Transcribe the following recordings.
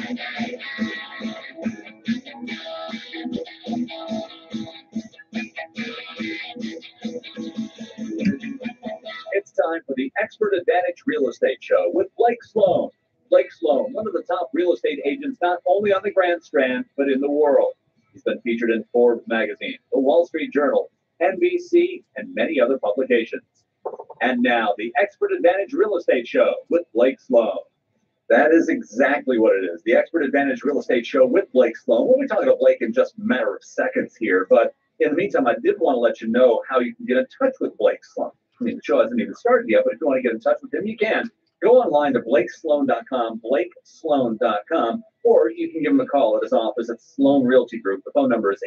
It's time for the Expert Advantage Real Estate Show with Blake Sloan. Blake Sloan, one of the top real estate agents not only on the Grand Strand, but in the world. He's been featured in Forbes magazine, the Wall Street Journal, NBC, and many other publications. And now, the Expert Advantage Real Estate Show with Blake Sloan. That is exactly what it is. The Expert Advantage Real Estate Show with Blake Sloan. We'll be talking about Blake in just a matter of seconds here. But in the meantime, I did want to let you know how you can get in touch with Blake Sloan. I mean, the show hasn't even started yet, but if you want to get in touch with him, you can. Go online to blakesloan.com, blakesloan.com, or you can give him a call at his office at Sloan Realty Group. The phone number is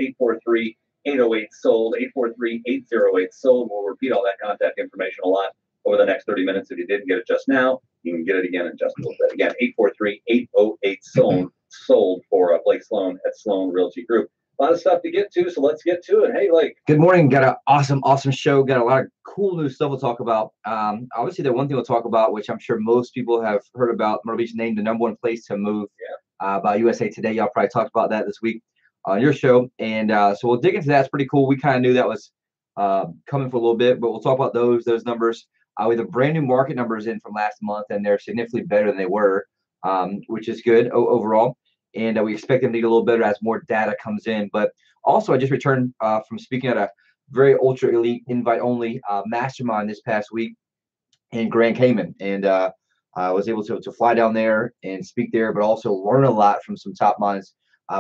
843-808-SOLD, 843-808-SOLD. We'll repeat all that contact information a lot over the next 30 minutes. If you didn't get it just now, you can get it again in just a little bit. Again, 843-808-SOLD, sold for Blake Sloan at Sloan Realty Group. A lot of stuff to get to, so let's get to it. Hey, Blake. Good morning. Got an awesome show. Got a lot of cool new stuff we'll talk about. Obviously, the one thing we'll talk about, which I'm sure most people have heard about, Myrtle Beach named the #1 place to move by USA Today. Y'all probably talked about that this week on your show. And so we'll dig into that. It's pretty cool. We kind of knew that was coming for a little bit, but we'll talk about those numbers. We have brand new market numbers in from last month, and they're significantly better than they were, which is good overall. And we expect them to get a little better as more data comes in. But also, I just returned from speaking at a very ultra elite invite only mastermind this past week in Grand Cayman, and I was able to fly down there and speak there, but also learn a lot from some top minds,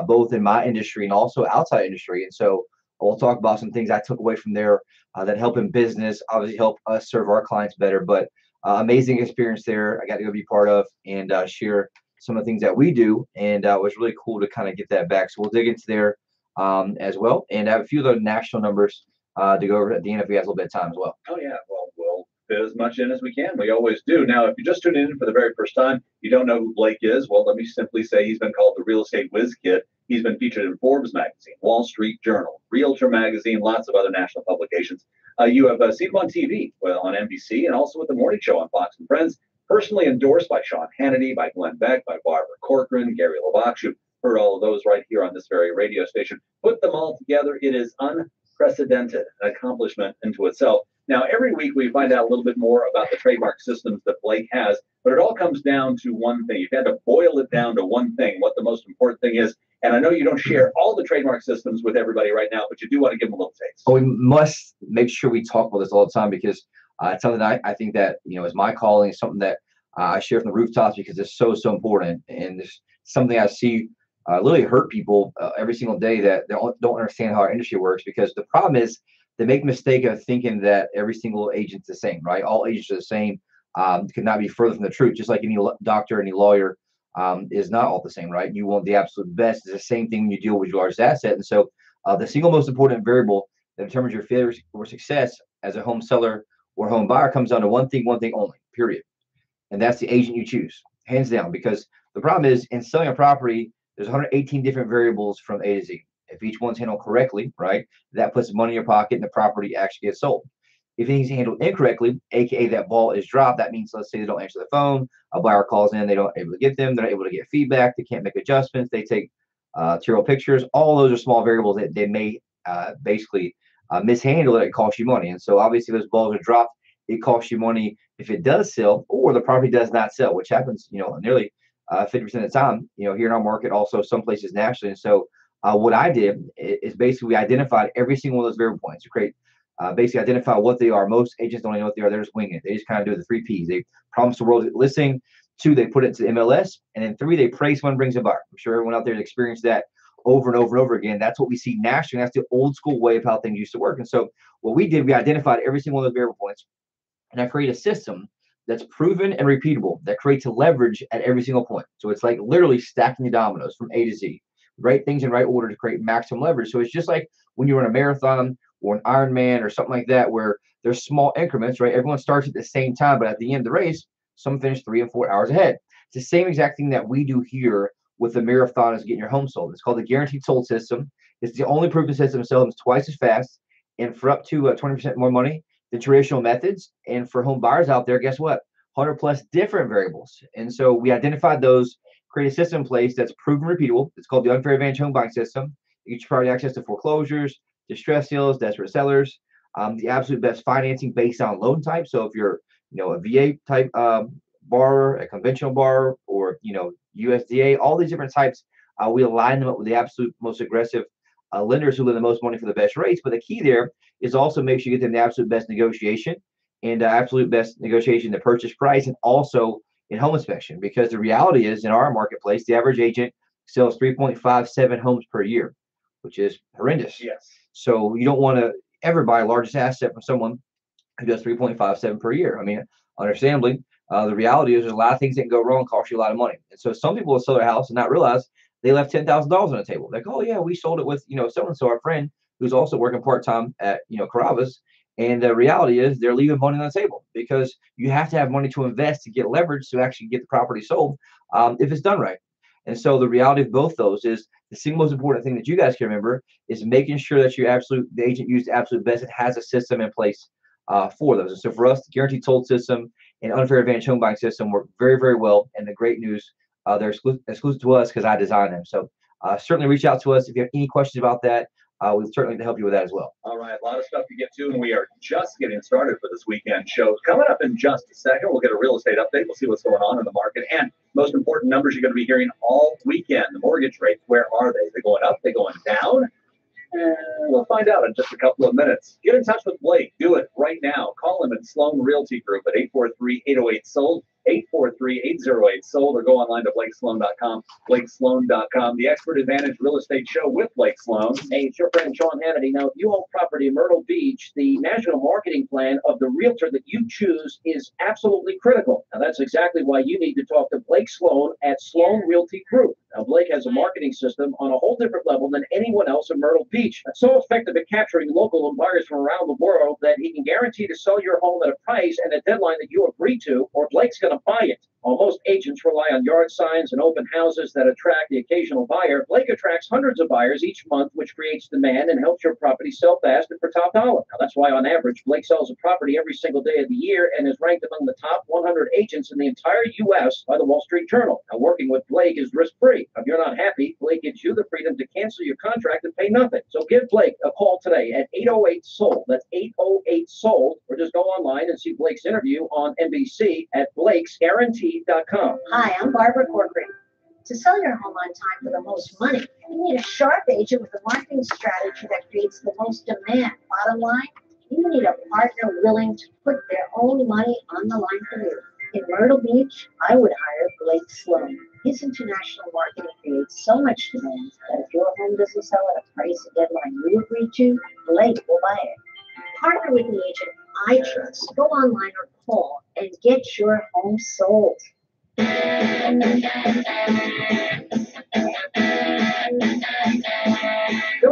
both in my industry and also outside industry. And so we'll talk about some things I took away from there that help in business, obviously help us serve our clients better. But amazing experience there. I got to go be part of and share some of the things that we do, and it was really cool to kind of get that back. So we'll dig into there as well, and I have a few other national numbers to go over at the end if we have a little bit of time as well. Oh yeah, well, we'll fit as much in as we can. We always do. Now, if you just tuned in for the very first time, you don't know who Blake is. Well, let me simply say he's been called the Real Estate Whiz Kid. He's been featured in Forbes magazine, Wall Street Journal, Realtor magazine, lots of other national publications. You have seen him on TV, well, on NBC, and also with the morning show on Fox and Friends. Personally endorsed by Sean Hannity, by Glenn Beck, by Barbara Corcoran, Gary LaBach. You've heard all of those right here on this very radio station. Put them all together, it is unprecedented, an accomplishment into itself. Now, every week we find out a little bit more about the trademark systems that Blake has, but it all comes down to one thing. You've had to boil it down to one thing, what the most important thing is. And I know you don't share all the trademark systems with everybody right now, but you do want to give them a little taste. Well, we must make sure we talk about this all the time, because it's something that I think that, is my calling. It's something that I share from the rooftops because it's so important. And it's something I see literally hurt people every single day that they don't understand how our industry works, because the problem is they make the mistake of thinking that every single agent's the same, right? All agents are the same. Could not be further from the truth. Just like any doctor, any lawyer is not all the same, right? You want the absolute best. It's the same thing when you deal with your largest asset. And so the single most important variable that determines your failure or success as a home seller or home buyer comes down to one thing only, period. And that's the agent you choose, hands down. Because the problem is, in selling a property, there's 118 different variables from A to Z. If each one's handled correctly, right, that puts money in your pocket and the property actually gets sold. If anything's handled incorrectly, aka that ball is dropped, that means, let's say they don't answer the phone, a buyer calls in, they don't able to get them, they're not able to get feedback, they can't make adjustments, they take terrible pictures. All those are small variables that they may basically mishandle, that it costs you money. And so obviously those balls are dropped, it costs you money if it does sell, or the property does not sell, which happens, nearly 50% of the time, here in our market, also some places nationally. And so what I did is basically we identified every single one of those variable points to create, basically identify what they are. Most agents don't even know what they are. They're just winging it. They just kind of do the 3 Ps. They promise the world listing. 2, they put it to the MLS. And then 3, they pray someone brings a buyer. I'm sure everyone out there has experienced that over and over and over again. That's what we see nationally. That's the old school way of how things used to work. And so what we did, we identified every single one of those variable points, and I create a system that's proven and repeatable, that creates a leverage at every single point. So it's like literally stacking the dominoes from A to Z, right things in right order to create maximum leverage. So it's just like when you run a marathon or an Ironman or something like that, where there's small increments, right? Everyone starts at the same time, but at the end of the race, some finish 3 and 4 hours ahead. It's the same exact thing that we do here with the marathon, is getting your home sold. It's called the guaranteed sold system. It's the only proven system to sell them twice as fast and for up to 20% more money than traditional methods. And for home buyers out there, guess what? 100+ different variables. And so we identified those, create a system in place that's proven repeatable. It's called the unfair advantage home buying system. It gives you priority access to foreclosures, distress sales, desperate sellers, the absolute best financing based on loan type. So if you're, a VA type borrower, a conventional borrower, or USDA, all these different types, we align them up with the absolute most aggressive lenders who lend the most money for the best rates. But the key there is also make sure you get them the absolute best negotiation and absolute best negotiation, the purchase price, and also in home inspection. Because the reality is, in our marketplace, the average agent sells 3.57 homes per year, which is horrendous. Yes. So you don't want to ever buy a largest asset from someone who does 3.57 per year. I mean, understandably, the reality is there's a lot of things that can go wrong, cost you a lot of money. And so some people will sell their house and not realize they left $10,000 on the table. Like, oh yeah, we sold it with so-and-so, our friend who's also working part-time at Carrabba's. And the reality is they're leaving money on the table because you have to have money to invest to get leverage to actually get the property sold if it's done right. And so the reality of both those is the single most important thing that you guys can remember is making sure that the agent used the absolute best and has a system in place for those. And so for us, the guaranteed sold system and unfair advantage home buying system work very, very well. And the great news, they're exclusive to us because I designed them. So certainly reach out to us if you have any questions about that. We'd certainly like to help you with that as well. All right, a lot of stuff to get to, and we are just getting started for this weekend show. Coming up in just a second, we'll get a real estate update. We'll see what's going on in the market, and most important numbers you're going to be hearing all weekend. The mortgage rates, where are they? They going up? They going down? We'll find out in just a couple of minutes. Get in touch with Blake. Do it right now. Call him at Sloan Realty Group at 843-808-SOLD. 843-808-SOLD, or go online to BlakeSloan.com, BlakeSloan.com, the Expert Advantage Real Estate Show with Blake Sloan. Hey, it's your friend Sean Hannity. Now, if you own property in Myrtle Beach, the national marketing plan of the realtor that you choose is absolutely critical. Now, that's exactly why you need to talk to Blake Sloan at Sloan Realty Group. Now, Blake has a marketing system on a whole different level than anyone else in Myrtle Beach. That's so effective at capturing local buyers from around the world that he can guarantee to sell your home at a price and a deadline that you agree to, or Blake's going to buy it. While most agents rely on yard signs and open houses that attract the occasional buyer, Blake attracts hundreds of buyers each month, which creates demand and helps your property sell fast and for top dollar. Now, that's why, on average, Blake sells a property every single day of the year and is ranked among the top 100 agents in the entire U.S. by the Wall Street Journal. Now, working with Blake is risk-free. If you're not happy, Blake gives you the freedom to cancel your contract and pay nothing. So give Blake a call today at 808-SOLD. That's 808-SOLD. Or just go online and see Blake's interview on NBC at BlakesGuarantee.com. Hi, I'm Barbara Corcoran. To sell your home on time for the most money, you need a sharp agent with a marketing strategy that creates the most demand. Bottom line, you need a partner willing to put their own money on the line for you. In Myrtle Beach, I would hire Blake Sloan. His international marketing creates so much demand that if your home doesn't sell at a price and deadline you agree to, Blake will buy it. Partner with the agent I trust. Go online or call and get your home sold. Coming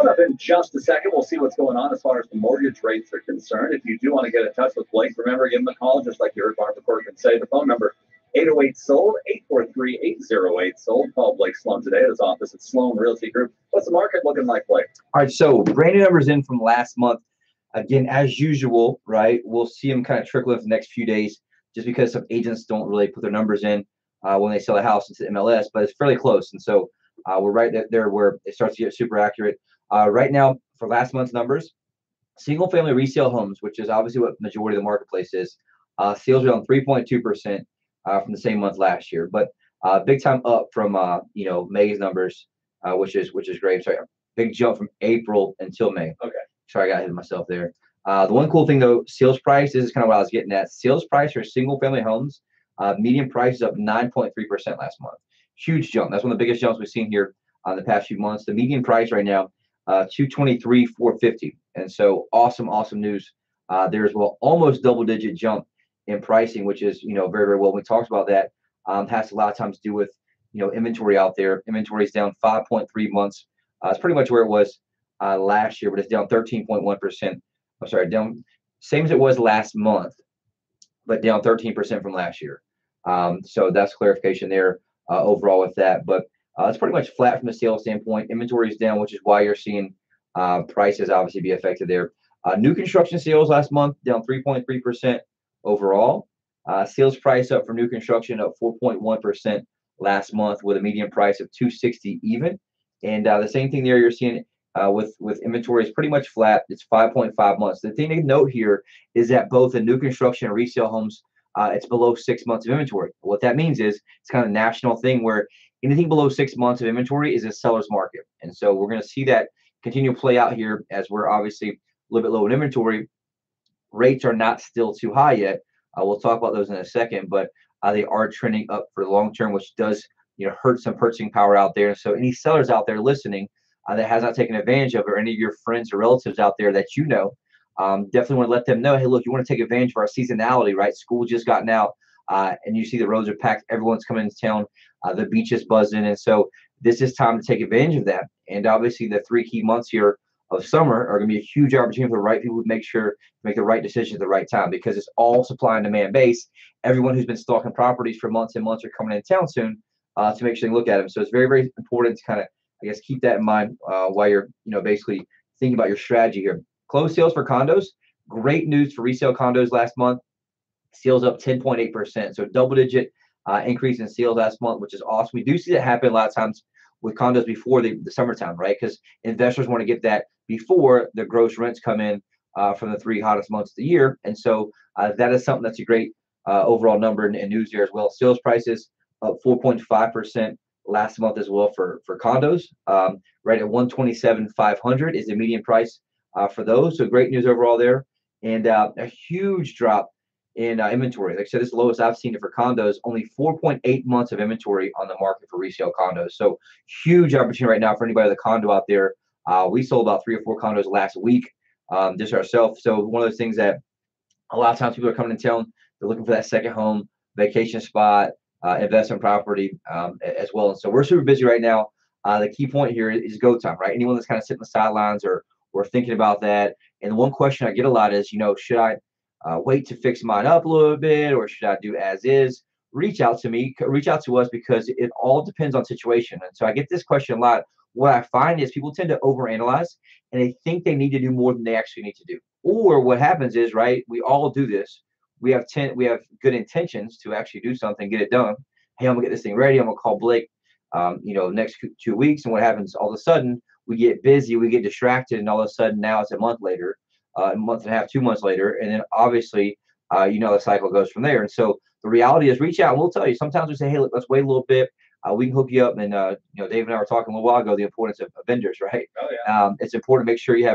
up in just a second, we'll see what's going on as far as the mortgage rates are concerned. If you do want to get in touch with Blake, remember, give him a call, just like you heard Barbara Corcoran say. The phone number, 808-SOLD, 843-808-SOLD. Call Blake Sloan today at his office at Sloan Realty Group. What's the market looking like, Blake? All right, so brand new numbers in from last month. Again, as usual, right, we'll see them kind of trickle in the next few days just because some agents don't really put their numbers in when they sell a house into MLS, but it's fairly close. And so we're right there where it starts to get super accurate. Right now, for last month's numbers, single-family resale homes, which is obviously what majority of the marketplace is, sales are down 3.2% from the same month last year, but big time up from May's numbers, which is great. Sorry, big jump from April until May. Okay. Sorry, I got ahead of myself there. The one cool thing though, sales price, this is kind of what I was getting at. Sales price for single-family homes, median price is up 9.3% last month. Huge jump. That's one of the biggest jumps we've seen here the past few months. The median price right now, $223,450, and so awesome news. There's almost double-digit jump in pricing, which is very, very well. We talked about that. Has a lot of times to do with inventory out there. Inventory is down 5.3 months. It's pretty much where it was last year, but it's down 13.1%. I'm sorry, down same as it was last month, but down 13% from last year. So that's clarification there overall with that. But it's pretty much flat from a sales standpoint. Inventory is down, which is why you're seeing prices obviously be affected there. New construction sales last month down 3.3% overall. Sales price up for new construction up 4.1% last month with a median price of 260 even. And the same thing there, you're seeing with inventory is pretty much flat. It's 5.5 months. The thing to note here is that both the new construction and resale homes, it's below 6 months of inventory. What that means is it's kind of a national thing where anything below 6 months of inventory is a seller's market. And so we're going to see that continue to play out here as we're obviously a little bit low in inventory. Rates are not still too high yet. We'll talk about those in a second, but they are trending up for the long term, which does hurt some purchasing power out there. So any sellers out there listening that has not taken advantage of it, or any of your friends or relatives out there that definitely want to let them know, hey, look, you want to take advantage of our seasonality, right? School just gotten out, and you see the roads are packed. Everyone's coming into town. The beach is buzzing. And so this is time to take advantage of that. And obviously the 3 key months here of summer are going to be a huge opportunity for the right people to make the right decision at the right time, because it's all supply and demand based. Everyone who's been stalking properties for months and months are coming into town soon to make sure they look at them. So it's very, very important to kind of, I guess, keep that in mind while you're, basically thinking about your strategy here. Closed sales for condos. Great news for resale condos last month. Sales up 10.8%. So double-digit increase in sales last month, which is awesome. We do see that happen a lot of times with condos before the summertime, right? Because investors want to get that before the gross rents come in from the 3 hottest months of the year. And so that is something that's a great overall number and news there as well. Sales prices up 4.5% last month as well for condos, right at 127,500 is the median price for those. So great news overall there. And a huge drop in inventory. Like I said, this is the lowest I've seen it for condos. Only 4.8 months of inventory on the market for resale condos. So huge opportunity right now for anybody with a condo out there. We sold about 3 or 4 condos last week, just ourselves. So one of those things that a lot of times people are coming to town, they're looking for that second home, vacation spot, investment property as well. And so we're super busy right now. The key point here is go time, right? Anyone that's kind of sitting on the sidelines or thinking about that. And the one question I get a lot is, should I wait to fix mine up a little bit, or should I do as is? Reach out to me, reach out to us, because it all depends on situation. And so I get this question a lot. What I find is people tend to overanalyze and they think they need to do more than they actually need to do. Or what happens is, right, we all do this. We have good intentions to actually do something, get it done. Hey, I'm gonna get this thing ready. I'm gonna call Blake, next 2 weeks. And what happens all of a sudden, we get busy, we get distracted, and all of a sudden now it's a month later, a month and a half, 2 months later, and then obviously, the cycle goes from there. And so the reality is, reach out, and we'll tell you. Sometimes we say, hey, look, let's wait a little bit. We can hook you up. And Dave and I were talking a little while ago the importance of vendors, right? Oh, yeah. It's important to make sure you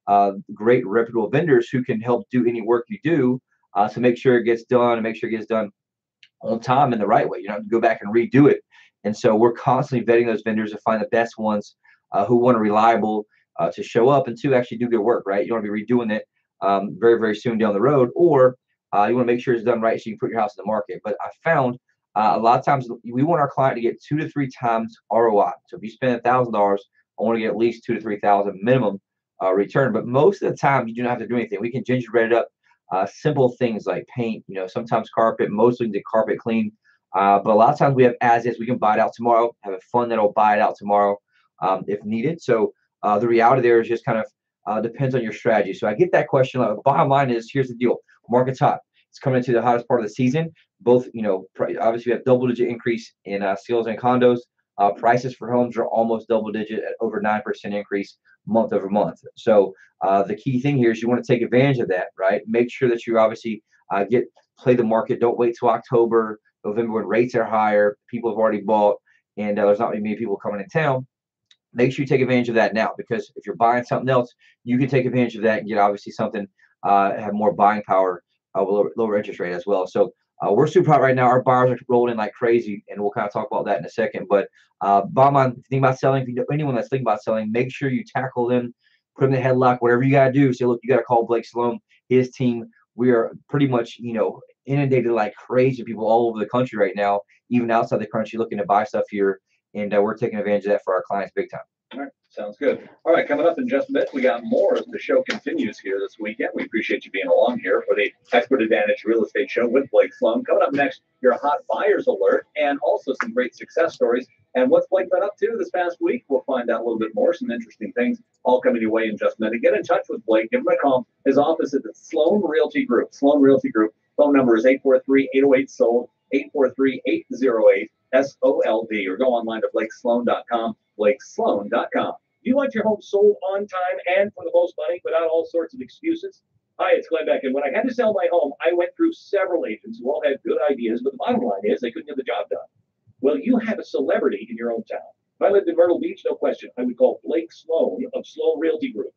have great reputable vendors who can help do any work you do, to make sure it gets done and make sure it gets done on time and the right way. You don't have to go back and redo it. And so we're constantly vetting those vendors to find the best ones who want to reliable to show up and to actually do good work, right? You don't want to be redoing it very, very soon down the road, or you want to make sure it's done right so you can put your house in the market. But I found a lot of times we want our client to get 2 to 3 times ROI. So if you spend $1,000, I want to get at least 2 to 3,000 minimum return. But most of the time, you do not have to do anything. We can gingerbread it up. Simple things like paint, sometimes carpet, mostly the carpet clean. But a lot of times we have as is. We can buy it out tomorrow, have a fund that'll buy it out tomorrow if needed. So the reality there is just kind of depends on your strategy. So I get that question. Bottom line is, here's the deal. Market's hot. It's coming into the hottest part of the season. Both, obviously we have double-digit increase in sales and condos. Prices for homes are almost double-digit at over 9% increase month over month. So the key thing here is you want to take advantage of that, right? Make sure that you obviously play the market. Don't wait till October, November when rates are higher. People have already bought, and there's not many people coming in town. Make sure you take advantage of that now, because if you're buying something else, you can take advantage of that and get obviously something have more buying power with lower interest rate as well. So we're super hot right now. Our buyers are rolling in like crazy, and we'll kind of talk about that in a second. But bottom line, if you think about selling, if you know anyone that's thinking about selling, make sure you tackle them, put them in the headlock, whatever you got to do. Say, look, you got to call Blake Sloan, his team. We are pretty much, inundated like crazy people all over the country right now, even outside the country, looking to buy stuff here. And we're taking advantage of that for our clients big time. All right, sounds good. All right, coming up in just a bit, we got more as the show continues here this weekend. We appreciate you being along here for the Expert Advantage Real Estate Show with Blake Sloan. Coming up next, your hot buyers alert, and also some great success stories. And what's Blake been up to this past week? We'll find out a little bit more, some interesting things all coming your way in just a minute. Get in touch with Blake. Give him a call. His office is at Sloan Realty Group. Sloan Realty Group. Phone number is 843-808-SOLD. 843-808-SOLD, or go online to blakesloan.com, blakesloan.com. Do you want your home sold on time and for the most money without all sorts of excuses? Hi, it's Glenn Beck, and when I had to sell my home, I went through several agents who all had good ideas, but the bottom line is they couldn't get the job done. Well, you have a celebrity in your own town. If I lived in Myrtle Beach, no question, I would call Blake Sloan of Sloan Realty Group.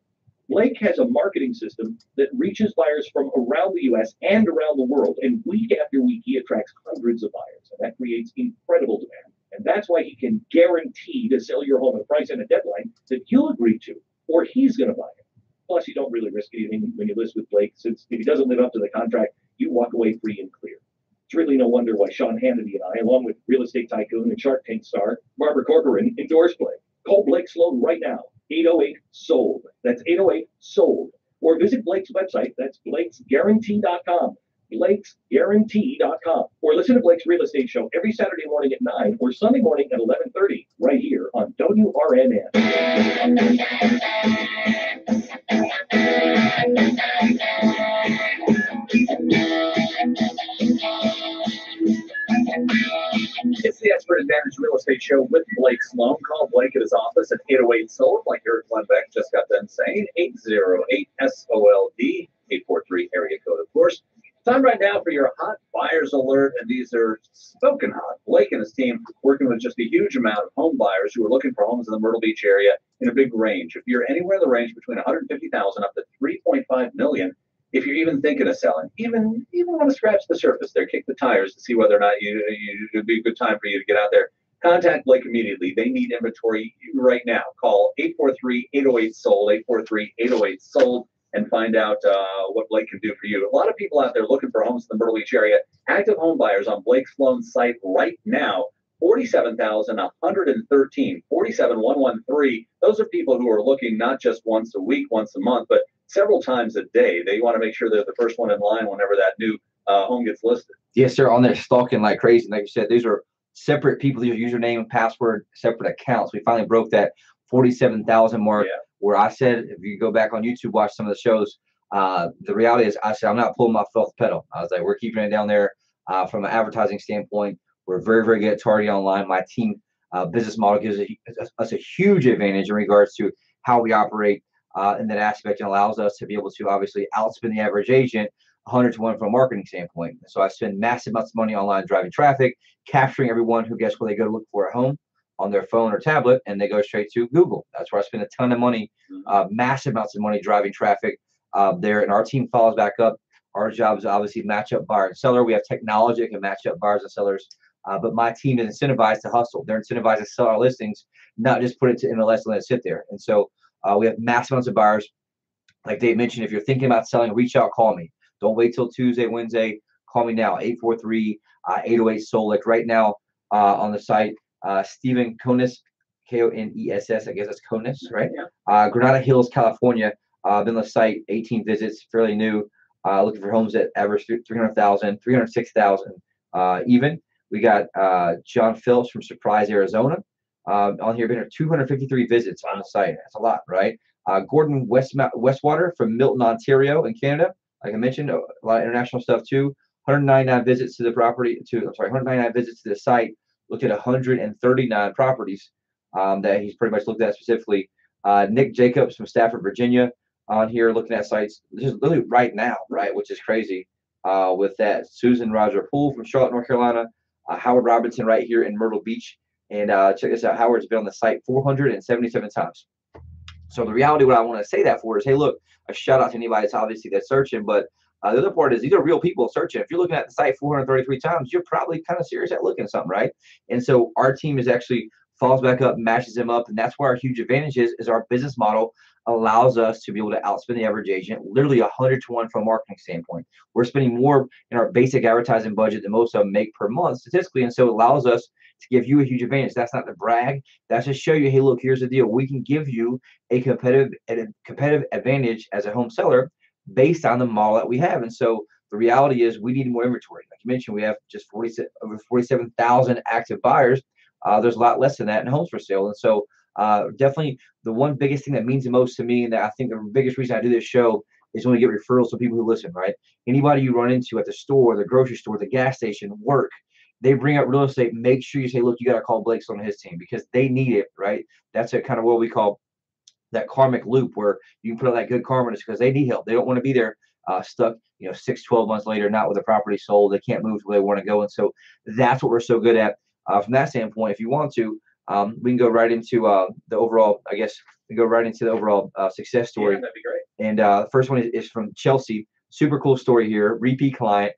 Blake has a marketing system that reaches buyers from around the U.S. and around the world, and week after week, he attracts hundreds of buyers, and that creates incredible demand. And that's why he can guarantee to sell your home at a price and a deadline that you'll agree to, or he's going to buy it. Plus, you don't really risk anything when you list with Blake, since if he doesn't live up to the contract, you walk away free and clear. It's really no wonder why Sean Hannity and I, along with real estate tycoon and Shark Tank star Barbara Corcoran, endorse Blake. Call Blake Sloan right now, 808-SOLD. That's 808-SOLD. Or visit Blake's website. That's blakesguarantee.com. blakesguarantee.com. Or listen to Blake's Real Estate Show every Saturday morning at 9 or Sunday morning at 11:30 right here on WRNN. It's the Expert Advantage Real Estate Show with Blake Sloan. Call Blake at his office at 808-SOLD, like Eric Glenn Beck just got done saying, 808-SOLD, 843 area code, of course. Time right now for your hot buyers alert, and these are smoking hot. Blake and his team working with just a huge amount of home buyers who are looking for homes in the Myrtle Beach area in a big range. If you're anywhere in the range between $150,000 up to $3.5 million, if you're even thinking of selling, even want to scratch the surface there, kick the tires to see whether or not it'd be a good time for you to get out there, contact Blake immediately. They need inventory right now. Call 843-808-SOLD, 843-808-SOLD, and find out what Blake can do for you. A lot of people out there looking for homes in the Myrtle Beach area. Active home buyers on Blake Sloan's site right now, 47,113, 47,113. Those are people who are looking not just once a week, once a month, but several times a day. They want to make sure they're the first one in line whenever that new home gets listed. Yes, sir. On there stalking like crazy. Like you said, these are separate people, these are username and password, separate accounts. We finally broke that 47,000 mark, where I said, if you go back on YouTube, watch some of the shows, the reality is I said, I'm not pulling my foot off the pedal. I was like, we're keeping it down there from an advertising standpoint. We're very, very good at targeting online. My team business model gives us a huge advantage in regards to how we operate in that aspect, and allows us to be able to obviously outspend the average agent 100 to 1 from a marketing standpoint. So I spend massive amounts of money online driving traffic, capturing everyone who, guess where they go to look for a home on their phone or tablet, and they go straight to Google. That's where I spend a ton of money, massive amounts of money driving traffic there, and our team follows back up. Our job is obviously match up buyer and seller. We have technology that can match up buyers and sellers, but my team is incentivized to hustle. They're incentivized to sell our listings, not just put it to MLS and let it sit there. And so we have massive amounts of buyers. Like Dave mentioned, if you're thinking about selling, reach out, call me. Don't wait till Tuesday, Wednesday. Call me now, 843-808-SOLD. Like right now on the site, Stephen Konis, Koness, I guess that's Konis, right? Yeah. Granada Hills, California. Been on the site, 18 visits, fairly new. Looking for homes that average 300,000, 306,000 even. We got John Phillips from Surprise, Arizona. On here, been here 253 visits on the site. That's a lot, right? Gordon Westwater from Milton, Ontario, in Canada. Like I mentioned, a lot of international stuff too. 199 visits to the property. 199 visits to the site. Looked at 139 properties that he's pretty much looked at specifically. Nick Jacobs from Stafford, Virginia, on here looking at sites just literally right now, right, which is crazy. With that, Susan Roger Poole from Charlotte, North Carolina. Howard Robinson right here in Myrtle Beach. And check this out. Howard's been on the site 477 times. So the reality, what I want to say that for is, hey, look, a shout out to anybody that's obviously that's searching. But the other part is these are real people searching. If you're looking at the site 433 times, you're probably kind of serious at looking at something, right? And so our team is actually follows back up, matches them up. And that's where our huge advantage is our business model allows us to be able to outspend the average agent, literally 100 to 1 from a marketing standpoint. We're spending more in our basic advertising budget than most of them make per month statistically. And so it allows us to give you a huge advantage. That's not to brag. That's to show you, hey, look, here's the deal. We can give you a competitive advantage as a home seller based on the model that we have. And so the reality is we need more inventory. Like you mentioned, we have just over 47,000 active buyers. There's a lot less than that in homes for sale. And so definitely the one biggest thing that means the most to me, and that I think the biggest reason I do this show is when we get referrals to people who listen, right? Anybody you run into at the store, the grocery store, the gas station, work, they bring up real estate, make sure you say, look, you got to call Blake on his team because they need it, right? That's a kind of what we call that karmic loop where you can put out that good karma because they need help. They don't want to be there stuck, 6, 12 months later, not with the property sold. They can't move to where they want to go. And so that's what we're so good at from that standpoint. If you want to, we can go right into the overall, I guess, we go right into the overall success story. Yeah, that'd be great. And the first one is from Chelsea. Super cool story here. Repeat client.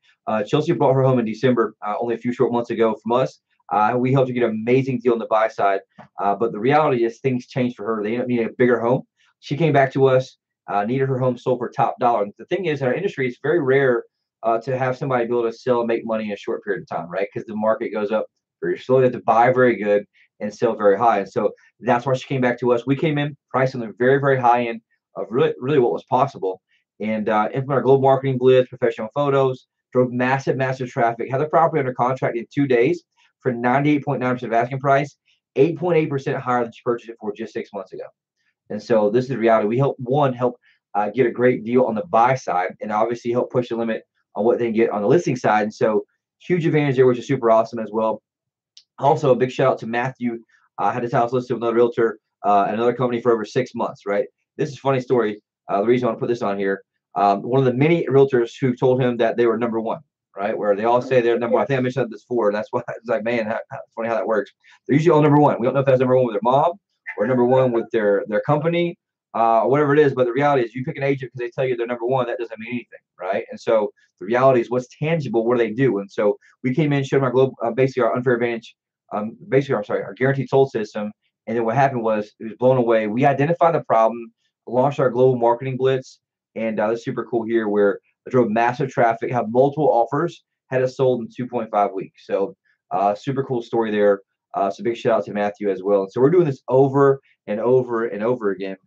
Chelsea brought her home in December, only a few short months ago from us. We helped her get an amazing deal on the buy side. But the reality is things changed for her. They ended up needing a bigger home. She came back to us, needed her home sold for top dollar. And the thing is, in our industry, it's very rare to have somebody be able to sell and make money in a short period of time, right? Because the market goes up very slowly. They have to buy very good and sell very high. And so that's why she came back to us. We came in priced on the very, very high end of really what was possible. And implement our global marketing blitz, professional photos, drove massive traffic, had the property under contract in 2 days for 98.9% of asking price, 8.8% higher than she purchased it for just 6 months ago. And so this is the reality. We help get a great deal on the buy side and obviously help push the limit on what they can get on the listing side. And so huge advantage there, which is super awesome as well. Also, a big shout out to Matthew. Had his house listed with another realtor, another company for over 6 months, right? This is a funny story. The reason I want to put this on here, one of the many realtors who told him that they were number one, right? Where they all say they're number one. I think I mentioned this before, and that's why it's like, man, it's funny how that works. They're usually all number one. We don't know if that's number one with their mom or number one with their company, or whatever it is. But the reality is you pick an agent because they tell you they're number one. That doesn't mean anything, right? And so the reality is what's tangible, what do they do? And so we came in, showed them our global, basically our unfair advantage, our guaranteed sold system. And then what happened was it was blown away. We identified the problem, launched our global marketing blitz, and that's super cool here where I drove massive traffic, have multiple offers, had it sold in 2.5 weeks. So super cool story there. So big shout out to Matthew as well. And so we're doing this over and over and over again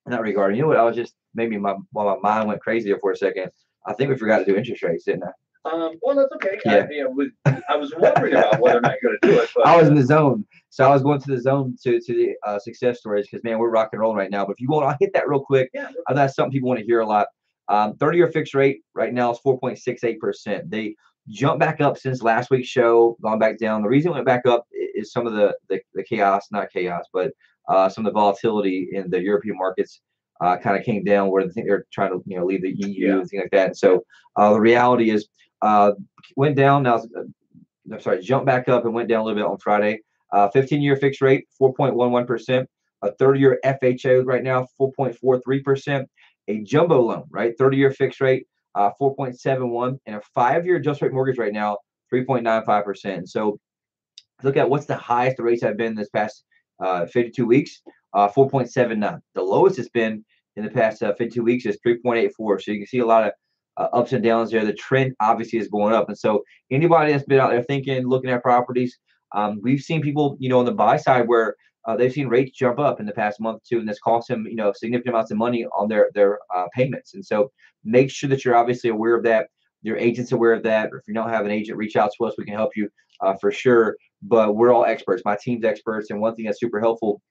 in that regard. And you know what? I was just while my mind went crazy there for a second. I think we forgot to do interest rates, didn't I? Well, that's okay. Yeah. I was wondering about whether or not you're going to do it. But, I was in the zone. So I was going to the zone to the success stories because, man, we're rock and rolling right now. But if you want, I'll hit that real quick. Yeah. That's something people want to hear a lot. 30-year fixed rate right now is 4.68%. They jumped back up since last week's show, gone back down. The reason it went back up is some of the chaos, not chaos, but some of the volatility in the European markets kind of came down where they think they're trying to leave the EU and things like that. And so the reality is went down now. Jumped back up and went down a little bit on Friday. 15-year fixed rate 4.11%. A 30-year FHA right now 4.43%. A jumbo loan, right? 30-year fixed rate 4.71, and a 5-year adjust rate mortgage right now 3.95%. So look at what's the highest the rates have been this past 52 weeks. 4.79. The lowest it's been in the past 52 weeks is 3.84. So you can see a lot of ups and downs there. The trend obviously is going up. And so anybody that's been out there thinking, looking at properties, we've seen people, on the buy side where they've seen rates jump up in the past month or two, and that's cost them, significant amounts of money on their payments. And so make sure that you're obviously aware of that. Your agent's aware of that. Or if you don't have an agent, reach out to us. We can help you for sure. But we're all experts. My team's experts. And one thing that's super helpful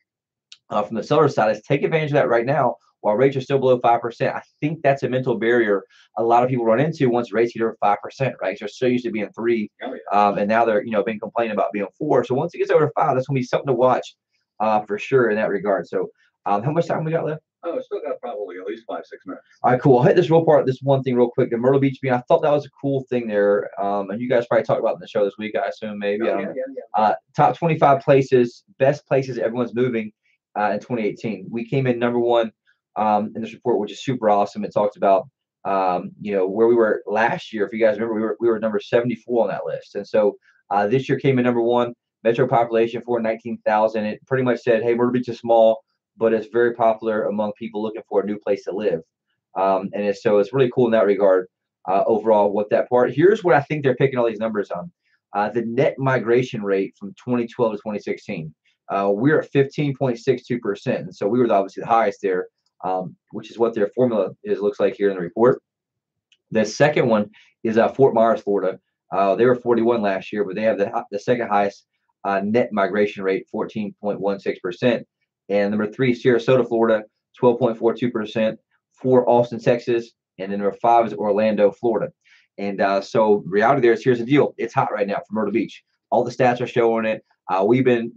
from the seller side is take advantage of that right now while rates are still below 5%. I think that's a mental barrier a lot of people run into once rates get over 5%, right? They're so used to being 3, and now they're been complaining about being 4. So once it gets over 5, that's gonna be something to watch for sure in that regard. So how much time we got left? Oh, still got probably at least 5-6 minutes. All right, cool. I'll hit this one thing real quick. The Myrtle Beach being, I thought that was a cool thing there. And you guys probably talked about it in the show this week, I assume, maybe. Top 25 places, best places everyone's moving in 2018. We came in number 1 in this report, which is super awesome. It talks about where we were last year. If you guys remember, we were number 74 on that list. And so this year came in number 1, metro population 419,000. It pretty much said, hey, Myrtle Beach is small, but it's very popular among people looking for a new place to live. And so it's really cool in that regard overall with that part. Here's what I think they're picking all these numbers on. The net migration rate from 2012 to 2016. We're at 15.62%. And so we were obviously the highest there, which is what their formula looks like here in the report. The second one is Fort Myers, Florida. They were 41 last year, but they have the second highest net migration rate, 14.16%. And number 3, Sarasota, Florida, 12.42%. 4, Austin, Texas. And then number 5 is Orlando, Florida. And so reality there is, here's the deal. It's hot right now for Myrtle Beach. All the stats are showing it. We've been,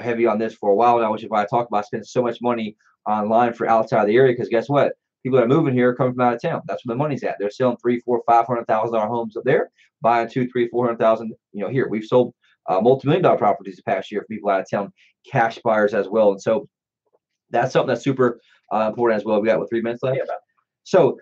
heavy on this for a while now, which is why I talk about spending so much money online for outside of the area. Because guess what? People that are moving here are coming from out of town. That's where the money's at. They're selling $300,000, $400,000, $500,000 homes up there, buying $200,000, $300,000, $400,000. Here we've sold multi-million-dollar properties the past year for people out of town, cash buyers as well. And so that's something that's super important as well. We got 3 minutes left. Yeah, So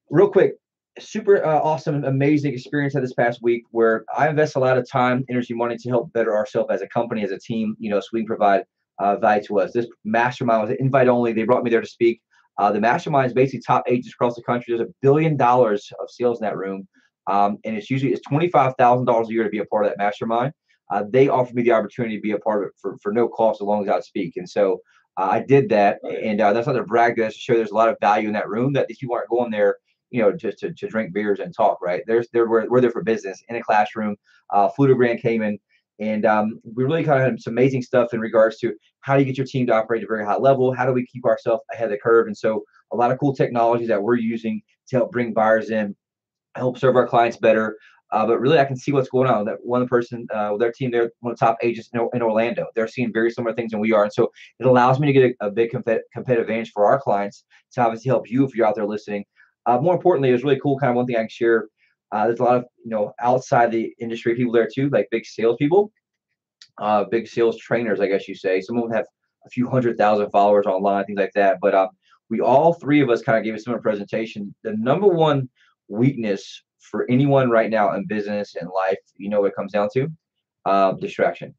real quick, super awesome, amazing experience this past week where I invest a lot of time, energy, money to help better ourselves as a company, as a team, so we can provide value to us. This mastermind was an invite only. They brought me there to speak. The mastermind is basically top agents across the country. There's $1 billion of sales in that room. And it's $25,000 a year to be a part of that mastermind. They offered me the opportunity to be a part of it for no cost as long as I speak. And so I did that. And that's not to brag, that's to show there's a lot of value in that room, that these people aren't going there, just to drink beers and talk, right? We're there for business in a classroom, flew to Grand Cayman. And we really kind of had some amazing stuff in regards to how do you get your team to operate at a very high level? How do we keep ourselves ahead of the curve? And so a lot of cool technologies that we're using to help bring buyers in, help serve our clients better. But really, I can see what's going on. That one person with their team, they're one of the top agents in Orlando. They're seeing very similar things than we are. And so it allows me to get a big competitive advantage for our clients to obviously help you if you're out there listening. More importantly, it was really cool. Kind of one thing I can share. There's a lot of, outside the industry people there too, like big sales people, big sales trainers, I guess you say. Some of them have a few 100,000 followers online, things like that. But we all three of us kind of gave a similar presentation. The number one weakness for anyone right now in business and life, what it comes down to? Distraction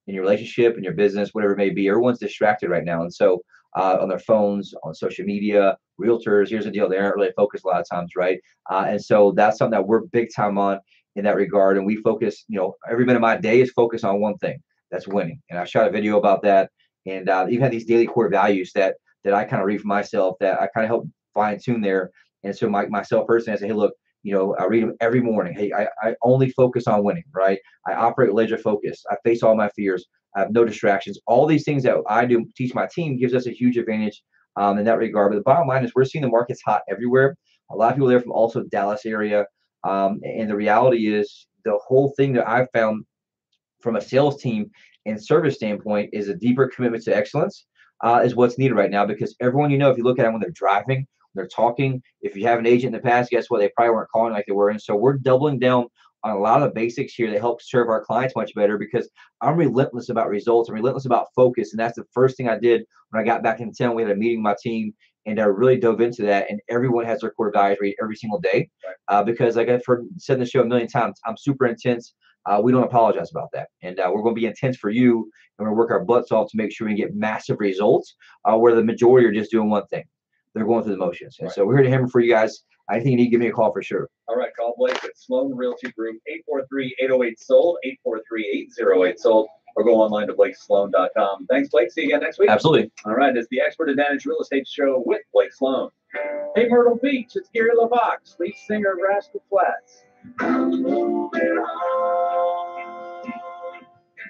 in your relationship, in your business, whatever it may be. Everyone's distracted right now. And so on their phones, on social media, realtors, here's the deal. They aren't really focused a lot of times, right? And so that's something that we're big time on in that regard. And we focus, every minute of my day is focused on one thing, that's winning. And I shot a video about that. And even had these daily core values that I kind of read for myself, that I kind of help fine tune there. And so myself personally, I say, hey, look, I read them every morning. Hey, I only focus on winning, right? I operate laser focused. I face all my fears. I have no distractions. All these things that I do teach my team gives us a huge advantage in that regard. But the bottom line is we're seeing the market's hot everywhere. A lot of people there from also Dallas area. And the reality is the whole thing that I've found from a sales team and service standpoint is a deeper commitment to excellence is what's needed right now, because everyone, if you look at them when they're driving, they're talking. If you have an agent in the past, guess what? They probably weren't calling like they were. And so we're doubling down on a lot of the basics here that help serve our clients much better, because I'm relentless about results. I'm relentless about focus. And that's the first thing I did when I got back in town. We had a meeting with my team and I really dove into that. And everyone has their core values read every single day because like I've said in the show a million times, I'm super intense. We don't apologize about that. And we're going to be intense for you. And we're going to work our butts off to make sure we get massive results where the majority are just doing one thing. They're going through the motions. And so we're here to hammer for you guys. I think you need to give me a call for sure. All right, call Blake at Sloan Realty Group, 843-808-SOLD, 843-808-SOLD, or go online to blakesloan.com. Thanks, Blake. See you again next week. Absolutely. All right, it's the Expert Advantage Real Estate Show with Blake Sloan. Hey, Myrtle Beach, it's Gary LaVox, lead singer of Rascal Flatts.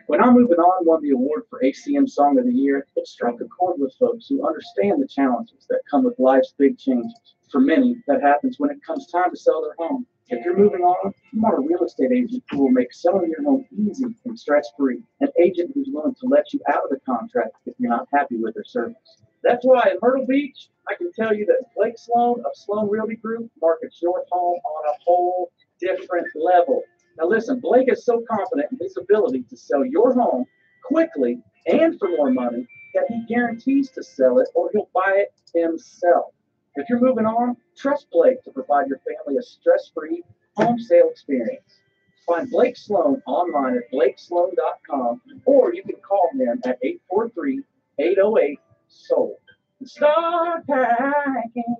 When I'm Moving On won the award for ACM Song of the Year, it struck a chord with folks who understand the challenges that come with life's big changes. For many, that happens when it comes time to sell their home. If you're moving on, you want a real estate agent who will make selling your home easy and stress-free. An agent who's willing to let you out of the contract if you're not happy with their service. That's why in Myrtle Beach, I can tell you that Blake Sloan of Sloan Realty Group markets your home on a whole different level. Now listen, Blake is so confident in his ability to sell your home quickly and for more money that he guarantees to sell it or he'll buy it himself. If you're moving on, trust Blake to provide your family a stress-free home sale experience. Find Blake Sloan online at blakesloan.com, or you can call him at 843-808-SOLD. Start packing.